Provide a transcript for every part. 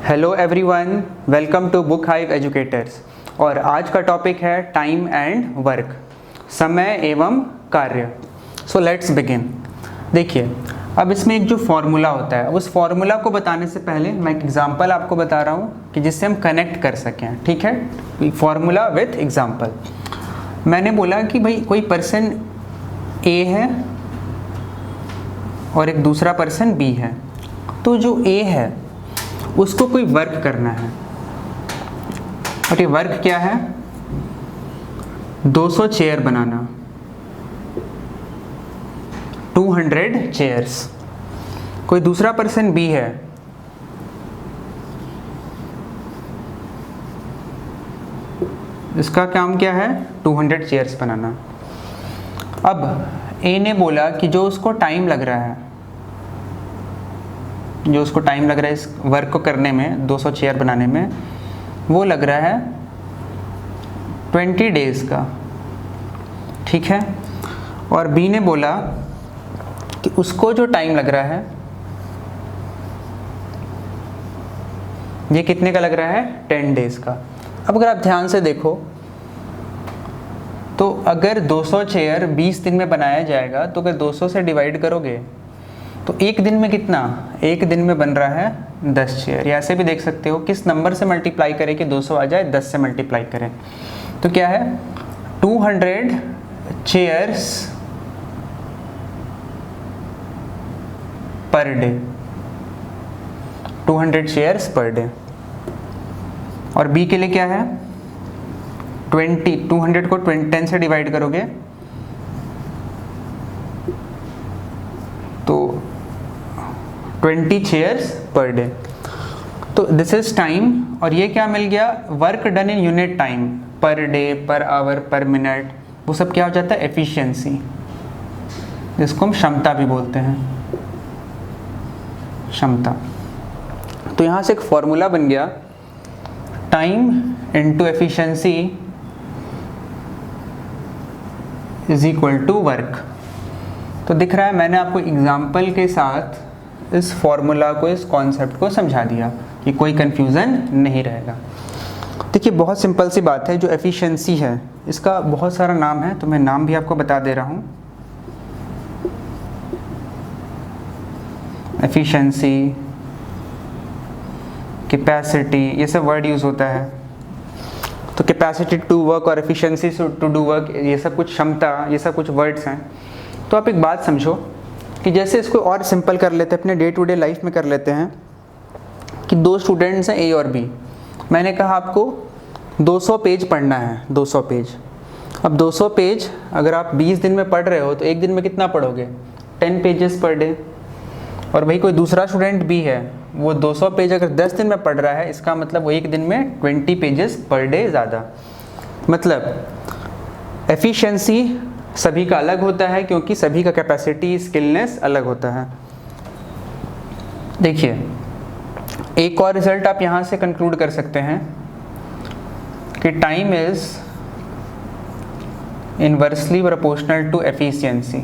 Hello everyone, welcome to Book Hive Educators. और आज का टॉपिक है टाइम एंड वर्क, समय एवं कार्य। So let's begin. देखिए, अब इसमें एक जो फॉर्मूला होता है, उस फॉर्मूला को बताने से पहले मैं एक एग्जांपल आपको बता रहा हूँ कि जिससे हम कनेक्ट कर सकें। ठीक है, फॉर्मूला विथ एग्जांपल। मैंने बोला कि भाई कोई पर्सन ए है और एक दूसरा पर्सन बी है। तो जो ए है उसको कोई वर्क करना है, और ये वर्क क्या है? 200 चेयर बनाना, 200 चेयर्स। कोई दूसरा पर्सन बी है, इसका काम क्या है? 200 चेयर्स बनाना। अब ए ने बोला कि जो उसको टाइम लग रहा है, इस वर्क को करने में, 200 चेयर बनाने में, वो लग रहा है 20 डेज का। ठीक है। और बी ने बोला कि उसको जो टाइम लग रहा है, ये कितने का लग रहा है? 10 डेज का। अब अगर आप ध्यान से देखो तो अगर 200 चेयर 20 दिन में बनाया जाएगा तो अगर 200 से डिवाइड करोगे तो एक दिन में कितना? एक दिन में बन रहा है 10 चेयर। या ऐसे भी देख सकते हो, किस नंबर से मल्टीप्लाई करें कि 200 आ जाए? 10 से मल्टीप्लाई करें तो क्या है? 200 chairs per day, 200 chairs per day. और बी के लिए क्या है? 200 को 10 से डिवाइड करोगे तो 20 चेयर्स पर डे। तो दिस इज टाइम। और ये क्या मिल गया? Work done in unit time, per day, per hour, पर मिनट। वो सब क्या हो जाता है? एफिशिएंसी, जिसको हम क्षमता भी बोलते हैं, क्षमता। तो यहाँ से एक फॉर्मूला बन गया, time into efficiency is equal to work. तो दिख रहा है, मैंने आपको एग्जाम्पल के साथ इस फॉर्मूला को, इस कॉन्सेप्ट को समझा दिया कि कोई कंफ्यूजन नहीं रहेगा। देखिए, बहुत सिंपल सी बात है। जो एफिशिएंसी है, इसका बहुत सारा नाम है, तो मैं नाम भी आपको बता दे रहा हूँ। एफिशिएंसी, कैपेसिटी, ये सब वर्ड यूज़ होता है। तो कैपेसिटी टू वर्क और एफिशिएंसी टू डू वर्क, ये सब कुछ क्षमता, ये सब कुछ वर्ड्स हैं। तो आप एक बात समझो कि जैसे इसको और सिंपल कर लेते हैं, अपने डे टू डे लाइफ में कर लेते हैं कि दो स्टूडेंट्स हैं, ए और बी। मैंने कहा आपको 200 पेज पढ़ना है, 200 पेज। अब 200 पेज अगर आप 20 दिन में पढ़ रहे हो तो एक दिन में कितना पढ़ोगे? 10 पेजेस पर डे। और वही कोई दूसरा स्टूडेंट भी है, वो 200 पेज अगर 10 दिन में पढ़ रहा है, इसका मतलब वो एक दिन में 20 पेजेस पर डे ज़्यादा। मतलब एफिशिएंसी सभी का अलग होता है, क्योंकि सभी का कैपेसिटी, स्किलनेस अलग होता है। देखिए, एक और रिजल्ट आप यहाँ से कंक्लूड कर सकते हैं कि time is inversely proportional to efficiency.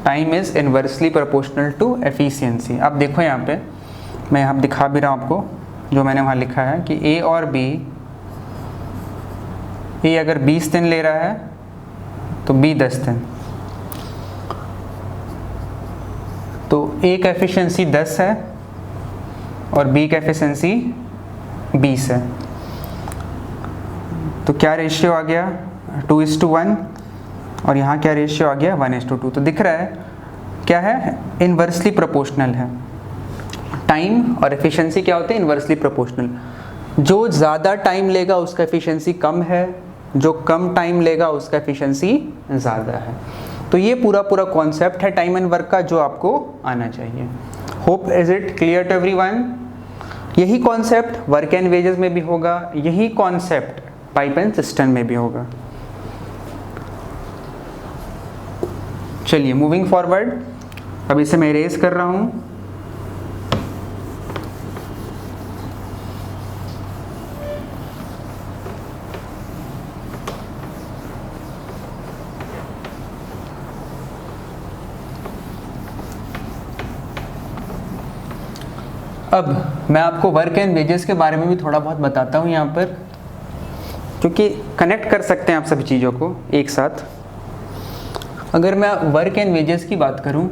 Time is inversely proportional to efficiency. आप देखो यहाँ पे, मैं यहाँ दिखा भी रहा हूँ आपको, जो मैंने वहाँ लिखा है कि ए और बी, ए अगर 20 दिन ले रहा है तो बी 10 दिन। तो ए का एफिशिएंसी 10 है और बी का एफिशिएंसी 20 है। तो क्या रेशियो आ गया? 2:1। और यहाँ क्या रेशियो आ गया? 1:2। तो दिख रहा है क्या है? इनवर्सली प्रोपोर्शनल है। टाइम और एफिशिएंसी क्या होते हैं? Inversely proportional. जो ज़्यादा टाइम लेगा उसका एफिशिएंसी कम है, जो कम टाइम लेगा उसका एफिशिएंसी ज़्यादा है। तो ये पूरा कॉन्सेप्ट है टाइम एंड वर्क का, जो आपको आना चाहिए। Hope is it clear to everyone? यही कॉन्सेप्ट वर्क एंड वेजेस में भी होगा, यही कॉन्सेप्ट पाइप एंड सिस्टम में भी होगा। चलिए, मूविंग फॉरवर्ड। अब इसे मैं इरेज कर रहा हूँ। अब मैं आपको वर्क एंड वेजेस के बारे में भी थोड़ा बहुत बताता हूँ यहाँ पर, क्योंकि कनेक्ट कर सकते हैं आप सभी चीज़ों को एक साथ। अगर मैं वर्क एंड वेजेस की बात करूँ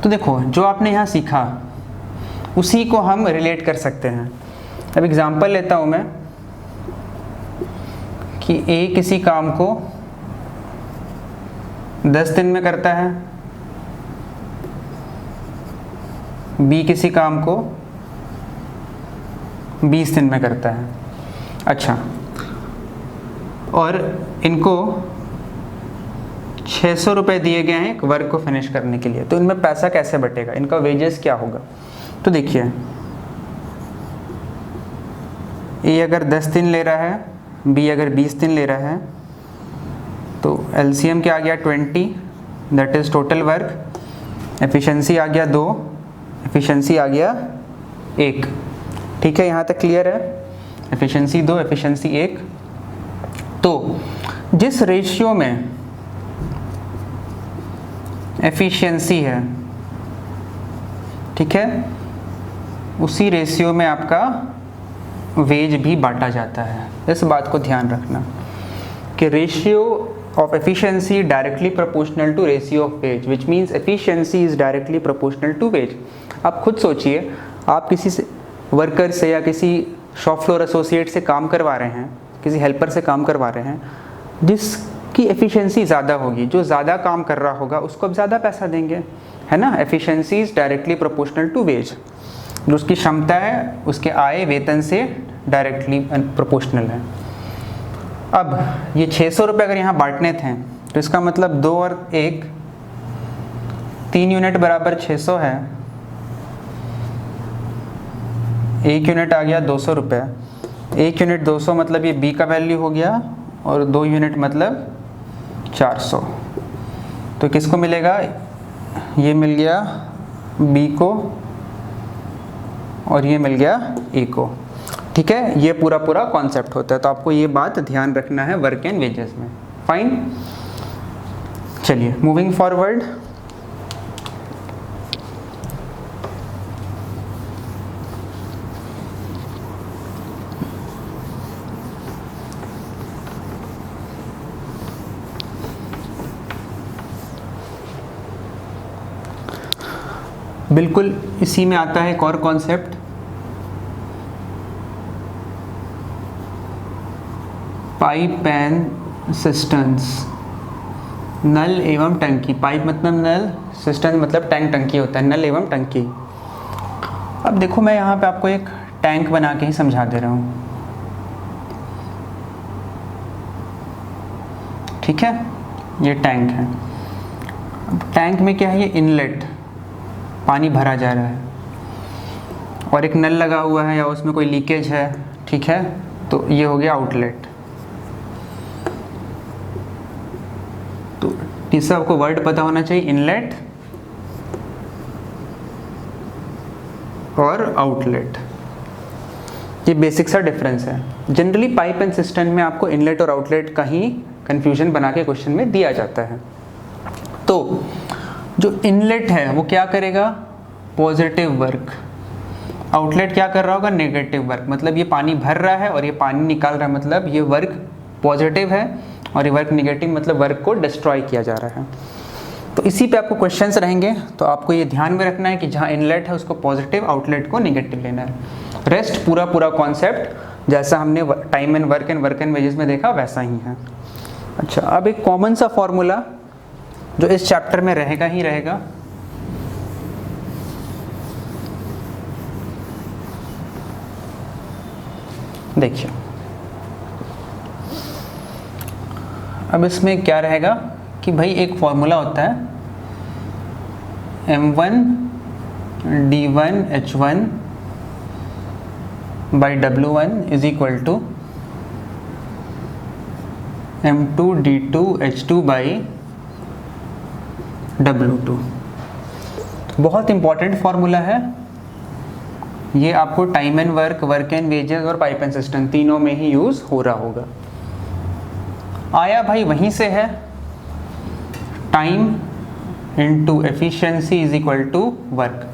तो देखो, जो आपने यहाँ सीखा उसी को हम रिलेट कर सकते हैं। अब एग्जांपल लेता हूँ मैं कि ए किसी काम को 10 दिन में करता है, बी किसी काम को 20 दिन में करता है। अच्छा, और इनको 600 रुपये दिए गए हैं एक वर्क को फिनिश करने के लिए, तो इनमें पैसा कैसे बटेगा, इनका वेजेस क्या होगा? तो देखिए, ए अगर 10 दिन ले रहा है, बी अगर 20 दिन ले रहा है, तो एलसीएम क्या आ गया 20, that is total work. Efficiency आ गया 2, एफिशिएंसी आ गया 1। ठीक है, यहाँ तक क्लियर है? Efficiency 2, efficiency 1। तो जिस रेशियो में एफिशिएंसी है, ठीक है, उसी रेशियो में आपका वेज भी बांटा जाता है। इस बात को ध्यान रखना कि ratio of efficiency directly proportional to ratio of wage, which means efficiency is directly proportional to wage. आप खुद सोचिए, आप किसी से वर्कर से या किसी शॉप फ्लोर एसोसिएट से काम करवा रहे हैं, किसी हेल्पर से काम करवा रहे हैं, जिसकी एफिशिएंसी ज़्यादा होगी, जो ज़्यादा काम कर रहा होगा उसको अब ज़्यादा पैसा देंगे, है ना। Efficiency is directly proportional to wage, जो उसकी क्षमता है उसके आय वेतन से डायरेक्टली प्रोपोर्शनल है। अब ये 600 रुपये अगर यहाँ बांटने थे तो इसका मतलब 2 और 1, 3 यूनिट बराबर 600 है, 1 यूनिट आ गया 200 रुपये। 1 यूनिट 200 मतलब ये बी का वैल्यू हो गया, और 2 यूनिट मतलब 400। तो किसको मिलेगा? ये मिल गया बी को और ये मिल गया ए को। ठीक है, ये पूरा कॉन्सेप्ट होता है, तो आपको ये बात ध्यान रखना है वर्क एंड वेजेस में। फाइन, चलिए मूविंग फॉरवर्ड। बिल्कुल इसी में आता है एक और कॉन्सेप्ट, पाइप एंड सिस्टम्स, नल एवं टंकी। पाइप मतलब नल, सिस्टम मतलब टैंक टंकी होता है, नल एवं टंकी। अब देखो, मैं यहाँ पे आपको एक टैंक बना के ही समझा दे रहा हूँ, ठीक है। ये टैंक है। अब टैंक में क्या है? ये इनलेट, पानी भरा जा रहा है, और एक नल लगा हुआ है या उसमें कोई लीकेज है, ठीक है, तो ये हो गया आउटलेट। तो इससे आपको वर्ड पता होना चाहिए, इनलेट और आउटलेट। ये बेसिक सा डिफरेंस है। जनरली पाइप एंड सिस्टम में आपको इनलेट और आउटलेट का ही कंफ्यूजन बना के क्वेश्चन में दिया जाता है। तो जो इनलेट है वो क्या करेगा? Positive work. आउटलेट क्या कर रहा होगा? Negative work. मतलब ये पानी भर रहा है और ये पानी निकाल रहा है, मतलब ये वर्क पॉजिटिव है, और ये वर्क नेगेटिव मतलब वर्क को डिस्ट्रॉय किया जा रहा है। तो इसी पे आपको क्वेश्चंस रहेंगे, तो आपको ये ध्यान में रखना है कि जहाँ इनलेट है उसको पॉजिटिव, आउटलेट को नेगेटिव लेना है। रेस्ट पूरा कॉन्सेप्ट जैसा हमने time and work and wages में देखा वैसा ही है। अच्छा, अब एक कॉमन सा फॉर्मूला जो इस चैप्टर में रहेगा ही रहेगा, देखिए। अब इसमें क्या रहेगा कि भाई एक फॉर्मूला होता है M1 D1 H1 by W1 is equal to M2 D2 H2 by W2। बहुत इंपॉर्टेंट फॉर्मूला है ये, आपको time and work and wages और पाइप एंड सिस्टम तीनों में ही यूज़ हो रहा होगा। आया भाई वहीं से है, time into efficiency is equal to work.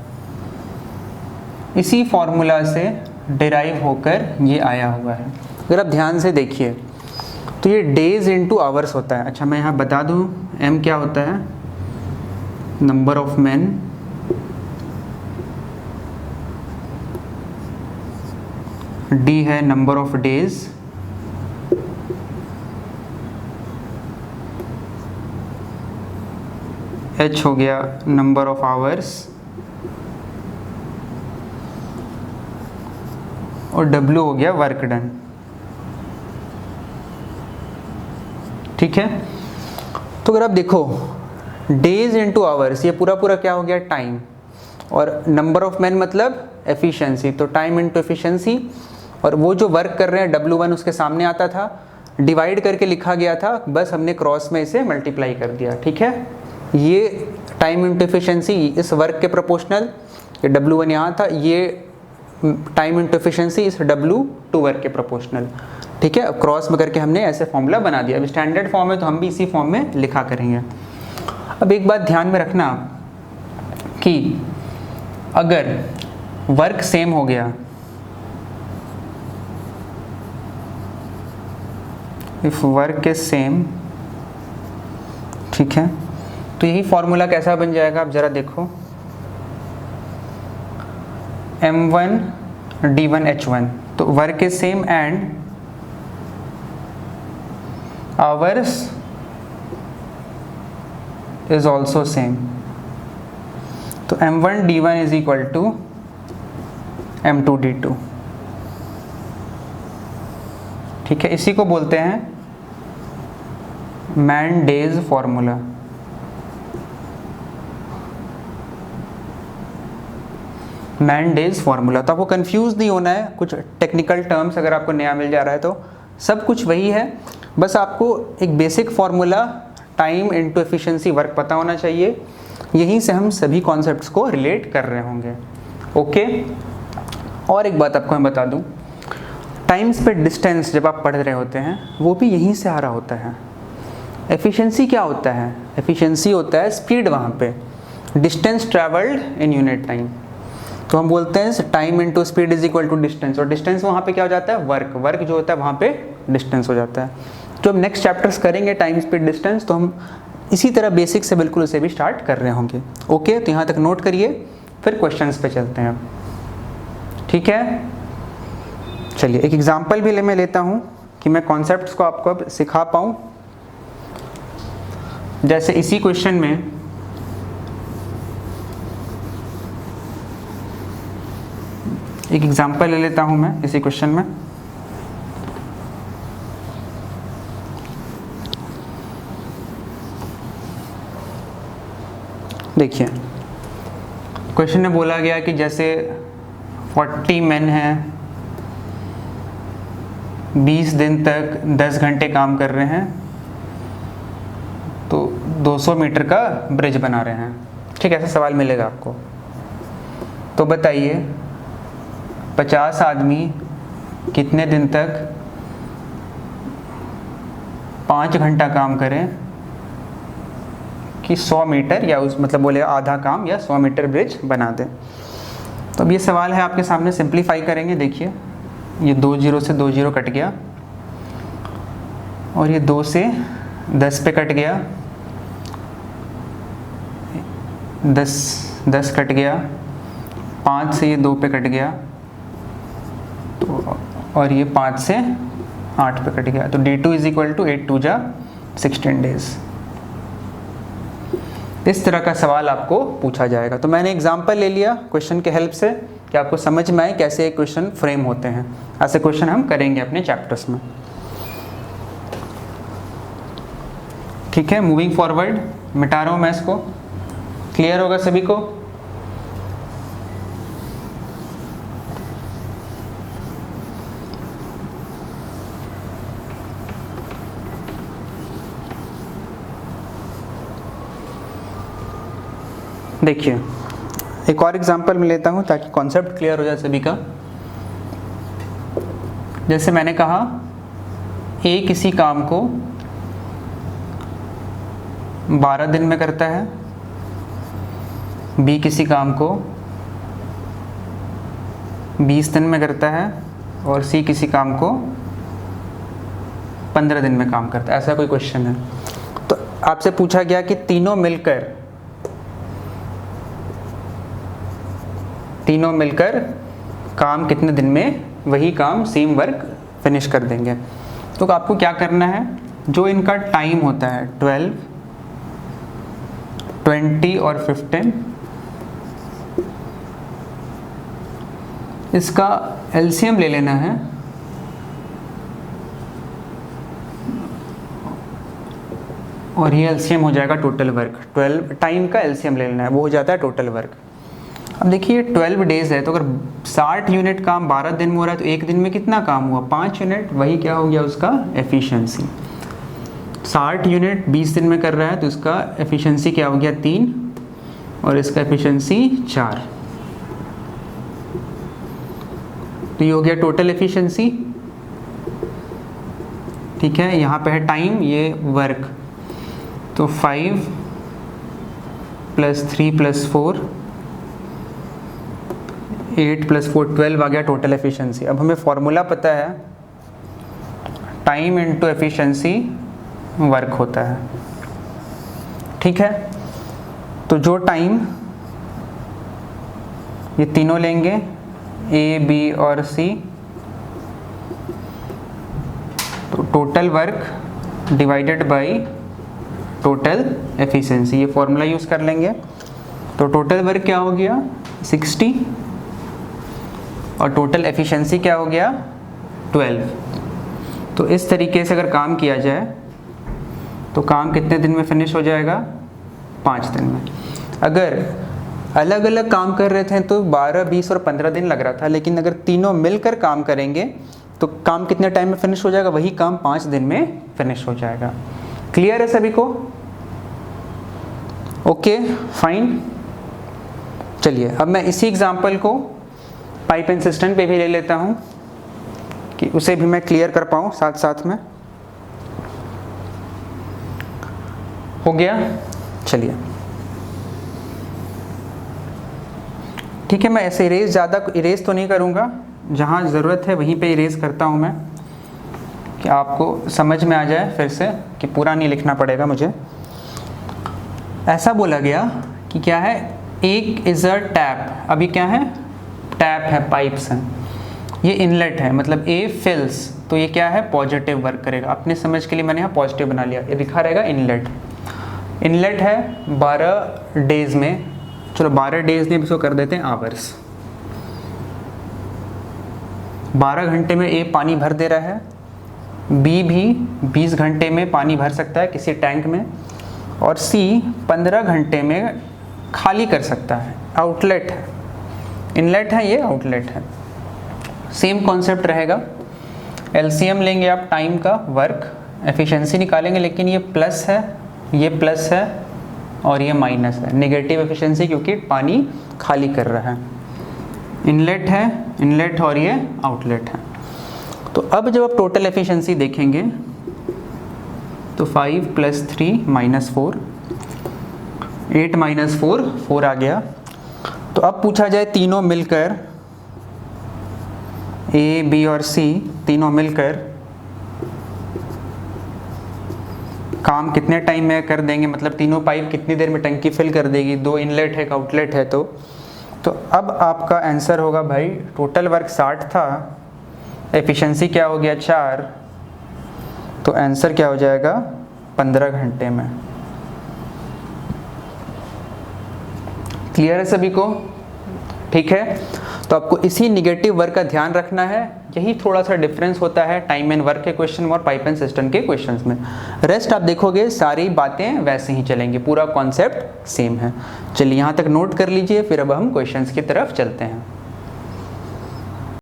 इसी फॉर्मूला से डिराइव होकर ये आया हुआ है। अगर आप ध्यान से देखिए तो ये डेज इनटू आवर्स होता है। अच्छा मैं यहाँ बता दूँ m क्या होता है, नंबर ऑफ मैन, d है नंबर ऑफ डेज, h हो गया नंबर ऑफ आवर्स और w हो गया वर्क डन। ठीक है, तो अगर आप देखो डेज इनटू आवर्स, ये पूरा पूरा क्या हो गया टाइम, और नंबर ऑफ मैन मतलब एफिशिएंसी, तो टाइम इनटू एफिशिएंसी, और वो जो वर्क कर रहे हैं W1 उसके सामने आता था, डिवाइड करके लिखा गया था, बस हमने क्रॉस में इसे मल्टीप्लाई कर दिया। ठीक है, ये टाइम इनटू एफिशिएंसी इस वर्क के प्रोपोर्शनल, ये W1 यहाँ था, ये टाइम इनटू एफिशिएंसी इस W2 वर्क के प्रोपोर्शनल। ठीक है, अब क्रॉस में करके हमने ऐसे फॉर्मूला बना दिया। अब स्टैंडर्ड फॉर्म है तो हम भी इसी फॉर्म में लिखा करेंगे। अब एक बात ध्यान में रखना कि अगर वर्क सेम हो गया, इफ वर्क इज सेम, ठीक है, तो यही फॉर्मूला कैसा बन जाएगा, आप जरा देखो, m1 d1 h1, तो work is same and hours is also same, तो m1 d1 is equal to m2 d2। ठीक है, इसी को बोलते हैं man days formula. Man days formula, तो आपको कंफ्यूज नहीं होना है, कुछ टेक्निकल टर्म्स अगर आपको नया मिल जा रहा है तो सब कुछ वही है, बस आपको एक basic formula time into efficiency work पता होना चाहिए। यहीं से हम सभी कॉन्सेप्ट्स को रिलेट कर रहे होंगे। ओके, और एक बात आपको मैं बता दूं, टाइम्स पे डिस्टेंस जब आप पढ़ रहे होते हैं वो भी यहीं से आ रहा होता है। एफिशिएंसी क्या होता है, एफिशिएंसी होता है स्पीड, वहाँ पे distance travelled in unit time, तो हम बोलते हैं time into speed is equal to distance, और डिस्टेंस वहाँ पे क्या हो जाता है, वर्क, वर्क जो होता है वहाँ पे डिस्टेंस हो जाता है। तो हम नेक्स्ट चैप्टर्स करेंगे टाइम स्पीड डिस्टेंस, तो हम इसी तरह बेसिक से बिल्कुल उसे भी स्टार्ट कर रहे होंगे। ओके, तो यहाँ तक नोट करिए, फिर क्वेश्चंस पे चलते हैं। ठीक है, चलिए एक एग्जांपल भी मैं लेता हूँ कि मैं कॉन्सेप्ट्स को आपको अब सिखा पाऊँ। जैसे इसी क्वेश्चन में एक एग्जांपल ले लेता हूँ मैं इसी क्वेश्चन में। देखिए क्वेश्चन में बोला गया कि जैसे 40 मैन हैं, 20 दिन तक 10 घंटे काम कर रहे हैं, तो 200 मीटर का ब्रिज बना रहे हैं। ठीक है, ऐसा सवाल मिलेगा आपको। तो बताइए 50 आदमी कितने दिन तक 5 घंटा काम करें कि 100 मीटर, या उस मतलब बोले आधा काम या 100 मीटर ब्रिज बना दें। तो अब ये सवाल है आपके सामने, सिंप्लीफाई करेंगे। देखिए ये 2 जीरो से 2 जीरो कट गया, और ये 2 से 10 पे कट गया, 10 कट गया, 5 से ये 2 पे कट गया, तो और ये 5 से 8 पे कट गया, तो D2 इज इक्वल टू 8 2 जा 16 डेज। इस तरह का सवाल आपको पूछा जाएगा। तो मैंने एग्जांपल ले लिया क्वेश्चन के हेल्प से कि आपको समझ में आए कैसे क्वेश्चन फ्रेम होते हैं। ऐसे क्वेश्चन हम करेंगे अपने चैप्टर्स में। ठीक है, मूविंग फॉरवर्ड, मिटा रहा हूँ मैं इसको। क्लियर होगा सभी को? देखिए एक और एग्जांपल मैं लेता हूं ताकि कॉन्सेप्ट क्लियर हो जाए सभी का। जैसे मैंने कहा ए किसी काम को 12 दिन में करता है, बी किसी काम को 20 दिन में करता है और सी किसी काम को 15 दिन में काम करता है। ऐसा कोई क्वेश्चन है तो आपसे पूछा गया कि तीनों मिलकर काम कितने दिन में वही काम सेम वर्क फिनिश कर देंगे। तो आपको क्या करना है, जो इनका टाइम होता है 12, 20 और 15, इसका एलसीएम ले लेना है और ये एलसीएम हो जाएगा टोटल वर्क। 12 टाइम का एलसीएम ले लेना है, वो हो जाता है टोटल वर्क। अब देखिए 12 डेज है तो अगर 60 यूनिट काम 12 दिन में हो रहा है तो एक दिन में कितना काम हुआ, 5 यूनिट। वही क्या हो गया उसका एफिशिएंसी। 60 यूनिट 20 दिन में कर रहा है तो इसका एफिशिएंसी क्या हो गया 3 और इसका एफिशिएंसी 4। तो ये हो गया टोटल एफिशिएंसी। ठीक है, यहाँ पे है टाइम, ये वर्क। तो 5 + 3 + 4 8 + 4 12 आ गया टोटल एफिशिएंसी। अब हमें फॉर्मूला पता है, टाइम इनटू एफिशिएंसी वर्क होता है। ठीक है, तो जो टाइम ये तीनों लेंगे ए, बी और सी, तो total work divided by total efficiency, ये फॉर्मूला यूज़ कर लेंगे। तो टोटल वर्क क्या हो गया 60 और टोटल एफिशिएंसी क्या हो गया 12। तो इस तरीके से अगर काम किया जाए तो काम कितने दिन में फिनिश हो जाएगा, 5 दिन में। अगर अलग अलग काम कर रहे थे तो 12, 20 और 15 दिन लग रहा था, लेकिन अगर तीनों मिलकर काम करेंगे तो काम कितने टाइम में फिनिश हो जाएगा, वही काम 5 दिन में फिनिश हो जाएगा। क्लियर है सभी को? Okay fine. चलिए अब मैं इसी एग्जांपल को पाइप एंड सिस्टम पे भी ले लेता हूं कि उसे भी मैं क्लियर कर पाऊं साथ साथ में। हो गया? चलिए ठीक है, मैं ऐसे इरेज तो नहीं करूंगा, जहां ज़रूरत है वहीं पे इरेज करता हूं मैं कि आपको समझ में आ जाए फिर से, कि पूरा नहीं लिखना पड़ेगा मुझे। ऐसा बोला गया कि क्या है, एक इज अ टैप। अभी क्या है, टैप है, पाइप्स हैं, ये इनलेट है, मतलब ए फिल्स, तो ये क्या है पॉजिटिव वर्क करेगा। अपने समझ के लिए मैंने यहाँ पॉजिटिव बना लिया, ये लिखा रहेगा इनलेट। इनलेट है 12 डेज में, चलो 12 डेज में इसको कर देते हैं आवर्स। 12 घंटे में ए पानी भर दे रहा है, बी भी 20 घंटे में पानी भर सकता है किसी टैंक में, और सी 15 घंटे में खाली कर सकता है। आउटलेट है, इनलेट है, ये आउटलेट है। सेम कॉन्सेप्ट रहेगा। एलसीएम लेंगे आप टाइम का, वर्क, एफिशिएंसी निकालेंगे, लेकिन ये प्लस है, ये प्लस है और ये माइनस है, नेगेटिव एफिशिएंसी, क्योंकि पानी खाली कर रहा है। इनलेट है, इनलेट और ये आउटलेट है। तो अब जब आप टोटल एफिशिएंसी देखेंगे तो 5 + 3 - 4, 8 - 4 4 आ गया। तो अब पूछा जाए तीनों मिलकर, ए, बी और सी तीनों मिलकर काम कितने टाइम में कर देंगे, मतलब तीनों पाइप कितनी देर में टंकी फिल कर देगी। 2 इनलेट है, एक आउटलेट है। तो अब आपका आंसर होगा भाई, टोटल वर्क 60 था, एफिशिएंसी क्या हो गया 4, तो आंसर क्या हो जाएगा 15 घंटे में। क्लियर है सभी को? ठीक है, तो आपको इसी निगेटिव वर्क का ध्यान रखना है। यही थोड़ा सा डिफरेंस होता है टाइम एंड वर्क के क्वेश्चन में और पाइप एंड सिस्टम के क्वेश्चंस में। रेस्ट आप देखोगे सारी बातें वैसे ही चलेंगी, पूरा कॉन्सेप्ट सेम है। चलिए यहाँ तक नोट कर लीजिए, फिर अब हम क्वेश्चंस की तरफ चलते हैं।